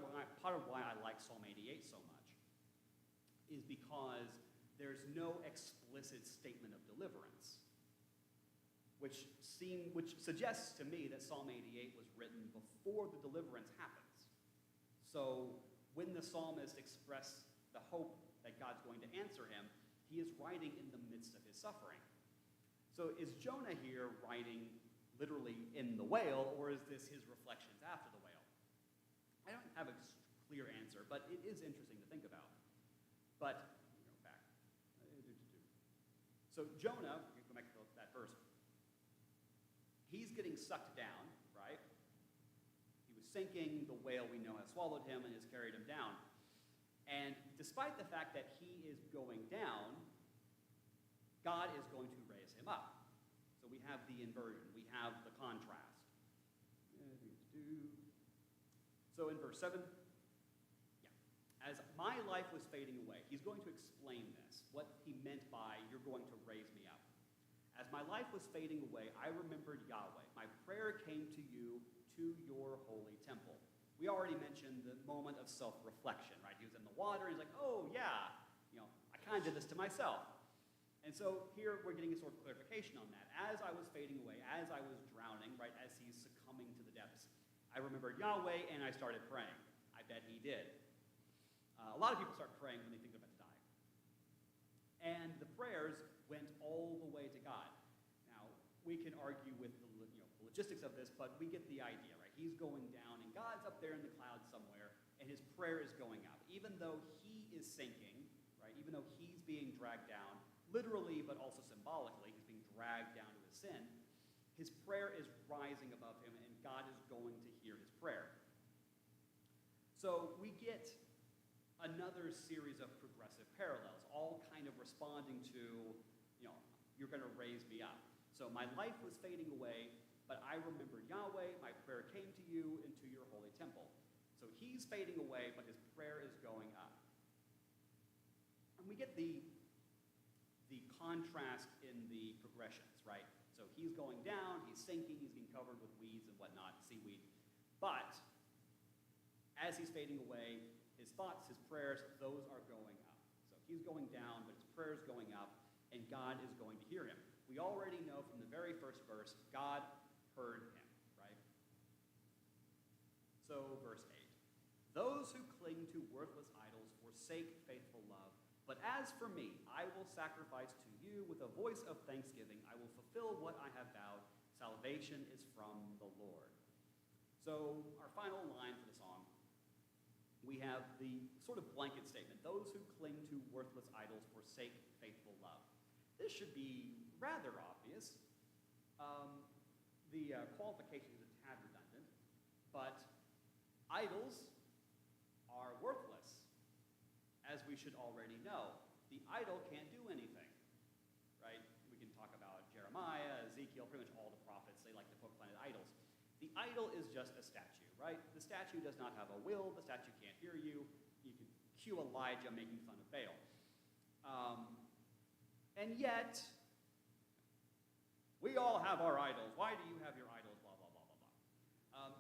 of why I like Psalm 88 so much is because there's no explicit statement of deliverance, which suggests to me that Psalm 88 was written before the deliverance happens. So when the psalmist expressed the hope that God's going to answer him, he is writing in the midst of his suffering. So is Jonah here writing literally in the whale, or is this his reflections after the whale? I don't have a clear answer, but it is interesting to think about. But, back. So Jonah, go back to that verse, he's getting sucked down, right? He was sinking, the whale we know has swallowed him and has carried him down. And despite the fact that he is going down, God is going to raise him up. So we have the inversion, we have the contrast. So in verse 7, as my life was fading away, he's going to explain this, what he meant by, you're going to raise me up. As my life was fading away, I remembered Yahweh. My prayer came to you, to your holy temple. We already mentioned the moment of self-reflection, right? He was in the water, and he's like, oh yeah, I kind of did this to myself. And so here we're getting a sort of clarification on that. As I was fading away, as I was drowning, right, as he's succumbing to the depths, I remembered Yahweh, and I started praying. I bet he did. A lot of people start praying when they think they're about to die. And the prayers went all the way to God. Now, we can argue with the logistics of this, but we get the idea, right? He's going down, and God's up there in the clouds somewhere, and his prayer is going up. Even though he is sinking, right? Even though he's being dragged down, literally, but also symbolically, he's being dragged down to his sin, his prayer is rising above him, and God is going to hear his prayer. So we get another series of progressive parallels, all kind of responding to, you're going to raise me up. So my life was fading away, but I remembered Yahweh, my prayer came to you and to your holy temple. So he's fading away, but his prayer is going up. And we get the contrast in the progressions, right? So he's going down, he's sinking, he's being covered with weeds and whatnot, seaweed. But as he's fading away, his thoughts, his prayers, those are going up. So he's going down, but his prayer is going up, and God is going to hear him. We already know from the very first verse, God heard him, right? So verse 8. Those who cling to worthless idols forsake faithful love. But as for me, I will sacrifice to you with a voice of thanksgiving. I will fulfill what I have vowed. Salvation is from the Lord. So our final line for the song, we have the sort of blanket statement. Those who cling to worthless idols forsake faithful love. This should be rather obvious. The qualification is a tad redundant, but idols are worthless, as we should already know. The idol can't do anything, right? We can talk about Jeremiah, Ezekiel, pretty much all the prophets, they like to poke fun at idols. The idol is just a statue, right? The statue does not have a will, the statue can't hear you. You can cue Elijah making fun of Baal. And yet, we all have our idols. Why do you have your idols? Blah, blah, blah, blah, blah.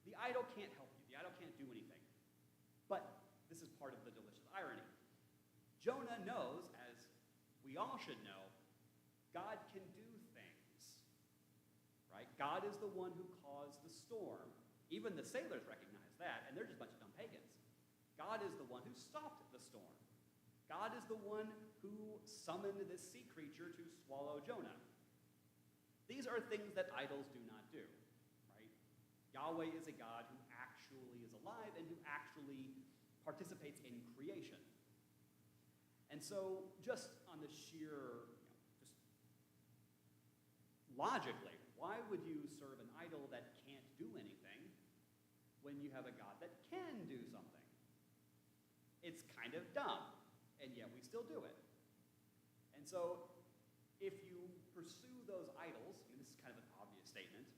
The idol can't help you. The idol can't do anything. But this is part of the delicious irony. Jonah knows, as we all should know, God can do things, right? God is the one who caused the storm. Even the sailors recognize that, and they're just a bunch of dumb pagans. God is the one who stopped the storm. God is the one who summoned this sea creature to swallow Jonah. These are things that idols do not do, right? Yahweh is a God who actually is alive and who actually participates in creation. And so just on the sheer, just logically, why would you serve an idol that can't do anything when you have a God that can do something. It's kind of dumb, and yet we still do it. And so if you pursue those idols, I mean, this is kind of an obvious statement,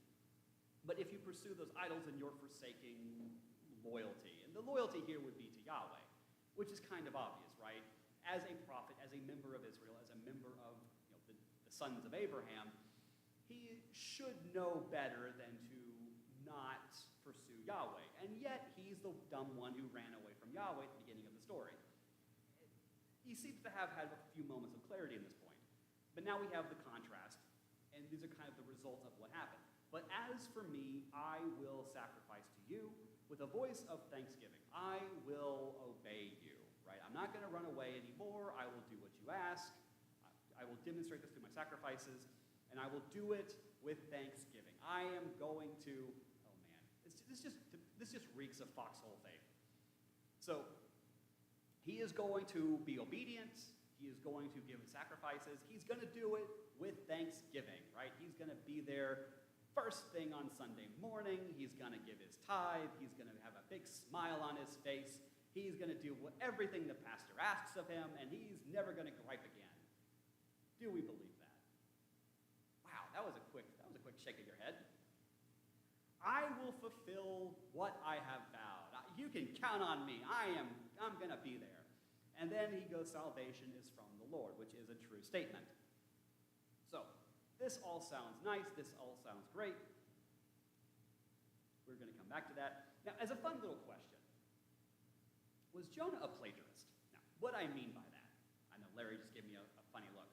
but if you pursue those idols, then you're forsaking loyalty. And the loyalty here would be to Yahweh, which is kind of obvious, right? As a prophet, as a member of Israel, as a member of the sons of Abraham, he should know better than to not pursue Yahweh. And yet, he's the dumb one who ran away from Yahweh at the beginning of the story. He seems to have had a few moments of clarity in this point. But now we have the contrast, and these are kind of the results of what happened. But as for me, I will sacrifice to you with a voice of thanksgiving. I will obey you, right? I'm not going to run away anymore. I will do what you ask. I will demonstrate this through my sacrifices, and I will do it with thanksgiving. I am going to, oh man, this just reeks of foxhole faith. So he is going to be obedient. He is going to give sacrifices. He's going to do it with thanksgiving, right? He's going to be there first thing on Sunday morning. He's going to give his tithe. He's going to have a big smile on his face. He's going to do everything the pastor asks of him, and he's never going to gripe again. Do we believe that? Wow, that was a quick shake of your head. I will fulfill what I have vowed. You can count on me. I'm going to be there. And then he goes, salvation is from the Lord, which is a true statement. So, this all sounds nice. This all sounds great. We're going to come back to that. Now, as a fun little question, was Jonah a plagiarist? Now, what I mean by that, I know Larry just gave me a funny look.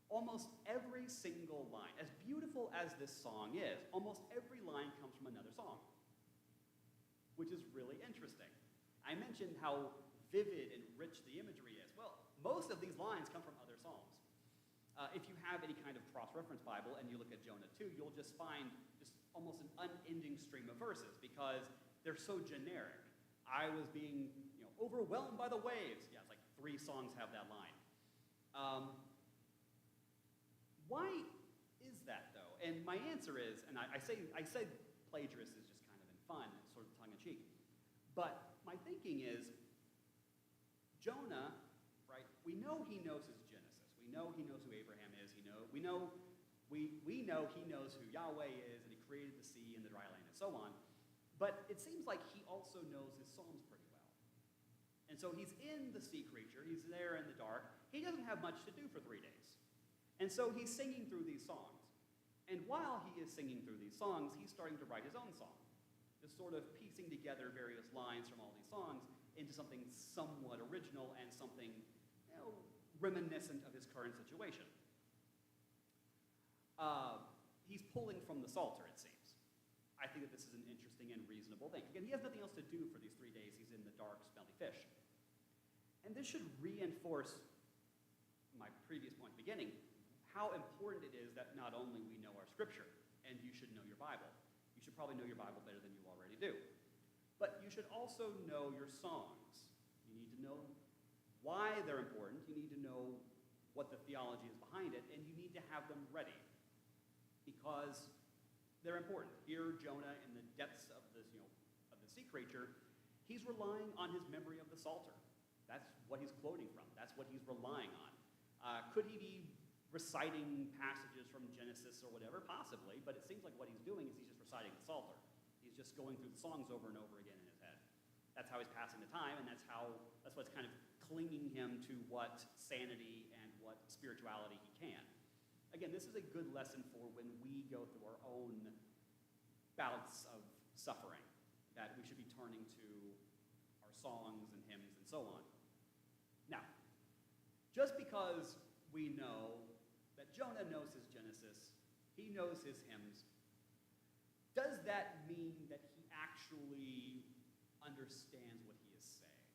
Almost every single line, as beautiful as this song is, almost every line comes from another song, which is really interesting. I mentioned how vivid and rich the imagery is. Well, most of these lines come from other songs. If you have any kind of cross-reference Bible and you look at Jonah 2, you'll just find just almost an unending stream of verses because they're so generic. I was being overwhelmed by the waves. Yeah, it's like 3 songs have that line. Why is that, though? And my answer is, and I say plagiarist is just kind of in fun, sort of tongue-in-cheek. But my thinking is, Jonah, right, we know he knows his Genesis. We know he knows who Abraham is. We know he knows who Yahweh is, and he created the sea and the dry land and so on. But it seems like he also knows his Psalms pretty well. And so he's in the sea creature. He's there in the dark. He doesn't have much to do for 3 days. And so he's singing through these songs. And while he is singing through these songs, he's starting to write his own song, just sort of piecing together various lines from all these songs into something somewhat original and something reminiscent of his current situation. He's pulling from the Psalter, it seems. I think that this is an interesting and reasonable thing. Again, he has nothing else to do for these 3 days. He's in the dark, smelly fish. And this should reinforce my previous point at the beginning, how important it is that not only we know our Scripture, and you should know your Bible. You should probably know your Bible better than you already do. But you should also know your songs. You need to know why they're important. You need to know what the theology is behind it, and you need to have them ready because they're important. Here, Jonah, in the depths of this, of the sea creature, he's relying on his memory of the Psalter. That's what he's quoting from. That's what he's relying on. Could he be reciting passages from Genesis or whatever? Possibly, but it seems like what he's doing is he's just reciting the Psalter. He's just going through the songs over and over again in his head. That's how he's passing the time, and that's what's kind of clinging him to what sanity and what spirituality he can. Again, this is a good lesson for when we go through our own bouts of suffering, that we should be turning to our songs and hymns and so on. Now, just because we know that Jonah knows his Genesis, he knows his hymns, does that mean that he actually understands what he is saying?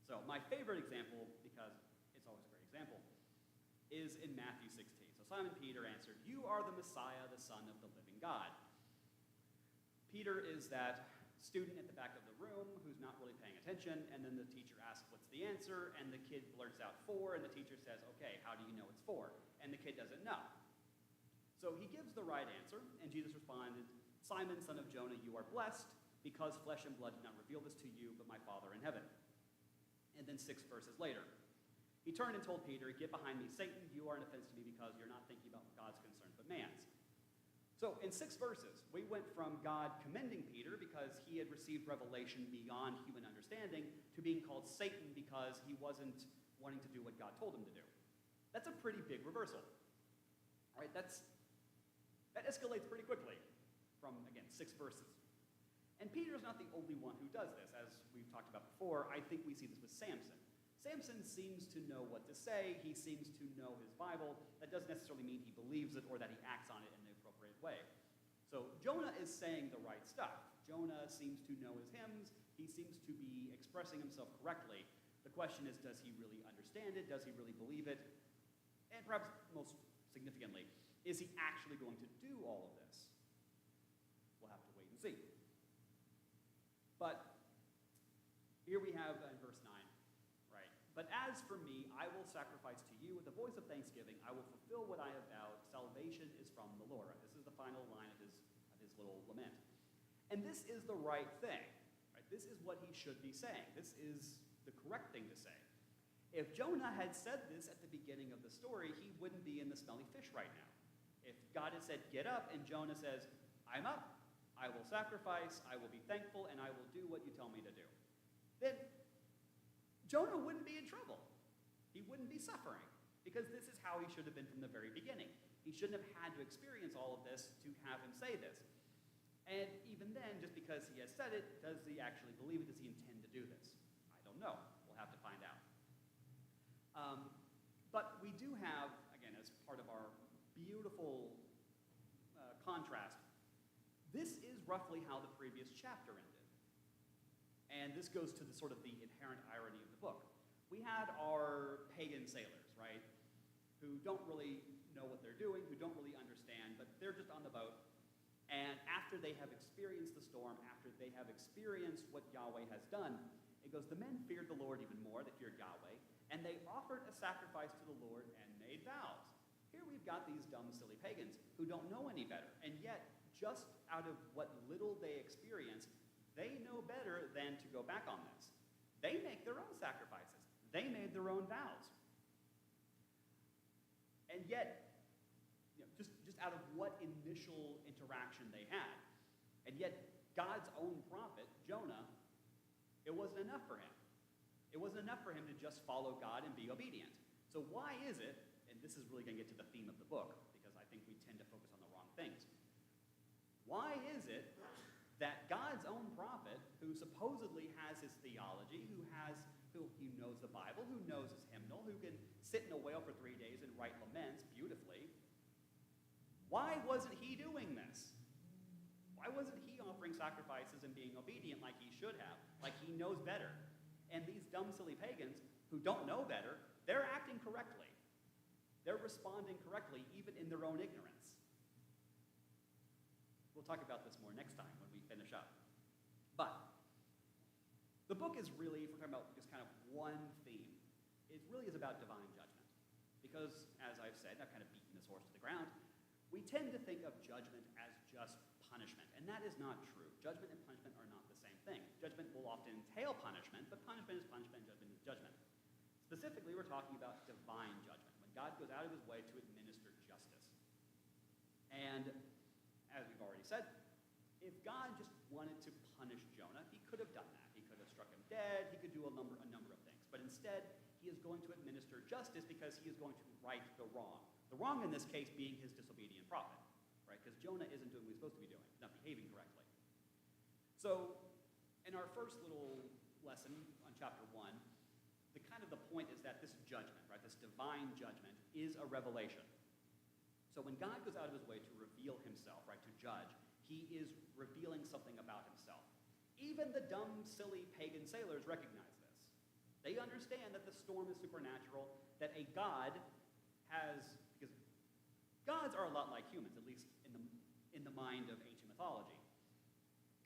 So my favorite example, because it's always a great example, is in Matthew 16. So Simon Peter answered, "You are the Messiah, the Son of the living God." Peter is that student at the back of the room who's not really paying attention, and then the teacher asks, "What's the answer?" And the kid blurts out 4, and the teacher says, "Okay, how do you know it's 4?" And the kid doesn't know. So he gives the right answer, and Jesus responded, Simon, son of Jonah, you are blessed, because flesh and blood did not reveal this to you, but my Father in heaven. And then 6 verses later, he turned and told Peter, get behind me, Satan, you are an offense to me because you're not thinking about God's concerns, but man's. So in 6 verses, we went from God commending Peter because he had received revelation beyond human understanding to being called Satan because he wasn't wanting to do what God told him to do. That's a pretty big reversal. All right, that escalates pretty quickly from, again, 6 verses. And Peter's not the only one who does this. As we've talked about before, I think we see this with Samson. Samson seems to know what to say. He seems to know his Bible. That doesn't necessarily mean he believes it or that he acts on it in the appropriate way. So Jonah is saying the right stuff. Jonah seems to know his hymns. He seems to be expressing himself correctly. The question is, does he really understand it? Does he really believe it? And perhaps most significantly, is he actually going to do all of this? We'll have to wait and see. But here we have in verse 9, right? But as for me, I will sacrifice to you with the voice of thanksgiving. I will fulfill what I have vowed. Salvation is from the Lord. This is the final line of his little lament. And this is the right thing, right? This is what he should be saying. This is the correct thing to say. If Jonah had said this at the beginning of the story, he wouldn't be in the smelly fish right now. If God had said, get up, and Jonah says, I'm up, I will sacrifice, I will be thankful, and I will do what you tell me to do, then Jonah wouldn't be in trouble. He wouldn't be suffering, because this is how he should have been from the very beginning. He shouldn't have had to experience all of this to have him say this. And even then, just because he has said it, does he actually believe it? Does he intend to do this? I don't know. We'll have to find out. But we do have, again, as part of our beautiful contrast, this is roughly how the previous chapter ended. And this goes to the sort of the inherent irony of the book. We had our pagan sailors, right, who don't really know what they're doing, who don't really understand, but they're just on the boat. And after they have experienced the storm, after they have experienced what Yahweh has done, it goes, the men feared the Lord even more, they feared Yahweh, and they offered a sacrifice to the Lord and made vows. Here we've got these dumb, silly pagans who don't know any better, and yet, just out of what little they experienced, they know better than to go back on this. They make their own sacrifices. They made their own vows. And yet, just out of what initial interaction they had, and yet God's own prophet, Jonah, it wasn't enough for him. It wasn't enough for him to just follow God and be obedient. So why is it, and this is really going to get to the theme of the book, because I think we tend to focus on the wrong things. Why is it that God's own prophet, who supposedly has his theology, who knows the Bible, who knows his hymnal, who can sit in a whale for 3 days and write laments beautifully, why wasn't he doing this? Why wasn't he offering sacrifices and being obedient like he should have, like he knows better? And these dumb, silly pagans who don't know better, they're acting correctly. They're responding correctly, even in their own ignorance. We'll talk about this more next time when we finish up. But the book is really, if we're talking about just kind of one theme, it really is about divine judgment. Because, as I've said, I've kind of beaten this horse to the ground, we tend to think of judgment as just punishment, and that is not true. Judgment and punishment are not the same thing. Judgment will often entail punishment, but punishment is punishment, judgment is judgment. Specifically, we're talking about divine judgment, when God goes out of his way to administer justice. And as we've already said, if God just wanted to punish Jonah, he could have done that. He could have struck him dead. He could do a number of things. But instead, he is going to administer justice because he is going to right the wrong. The wrong in this case being his disobedient prophet, right? Because Jonah isn't doing what he's supposed to be doing, not behaving correctly. So, in our first little lesson on chapter 1, the point is that this judgment, right, this divine judgment, is a revelation. So when God goes out of his way to reveal himself, right, to judge, he is revealing something about himself. Even the dumb, silly pagan sailors recognize this. They understand that the storm is supernatural, that a God has, because gods are a lot like humans, at least in the mind of ancient mythology.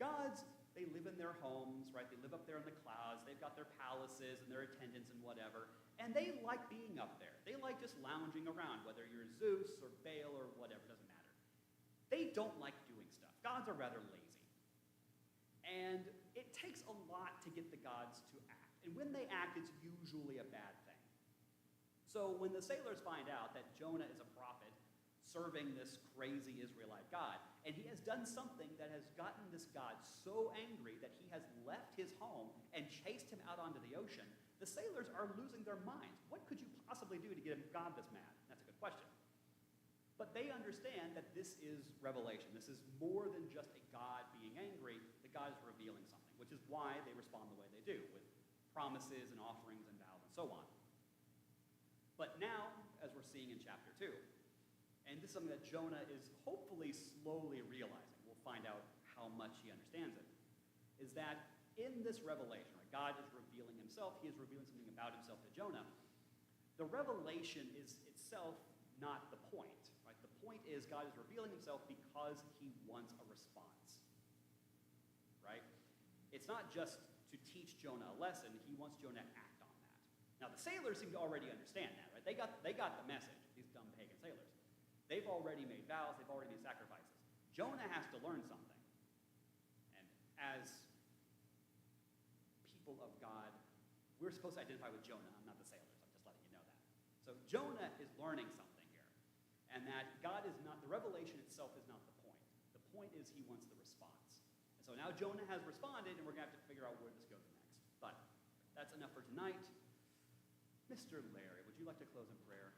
Gods, they live in their homes, right? They live up there in the clouds. They've got their palaces and their attendants and whatever. And they like being up there. They like just lounging around, whether you're Zeus or Baal or whatever, doesn't matter. They don't like doing stuff. Gods are rather lazy. And it takes a lot to get the gods to act. And when they act, it's usually a bad thing. So when the sailors find out that Jonah is a prophet serving this crazy Israelite god, and he has done something that has gotten this god so angry that he has left his home and chased him out onto the ocean, the sailors are losing their minds. What could you possibly do to get a god this mad? That's a good question. But they understand that this is revelation. This is more than just a god being angry. The god is revealing something, which is why they respond the way they do, with promises and offerings and vows and so on. But now, as we're seeing in chapter 2, and this is something that Jonah is hopefully slowly realizing, we'll find out how much he understands it, is that in this revelation, right, God is revealing himself, he is revealing something about himself to Jonah. The revelation is itself not the point, right? The point is God is revealing himself because he wants a response, right? It's not just to teach Jonah a lesson, he wants Jonah to act on that. Now, the sailors seem to already understand that, right? They got the message, these dumb pagan sailors. They've already made vows, they've already made sacrifices. Jonah has to learn something. And as people of God, we're supposed to identify with Jonah, not the sailors. I'm just letting you know that. So Jonah is learning something here. And that God is not, the revelation itself is not the point. The point is he wants the response. And so now Jonah has responded, and we're going to have to figure out where this goes next. But that's enough for tonight. Mr. Larry, would you like to close in prayer?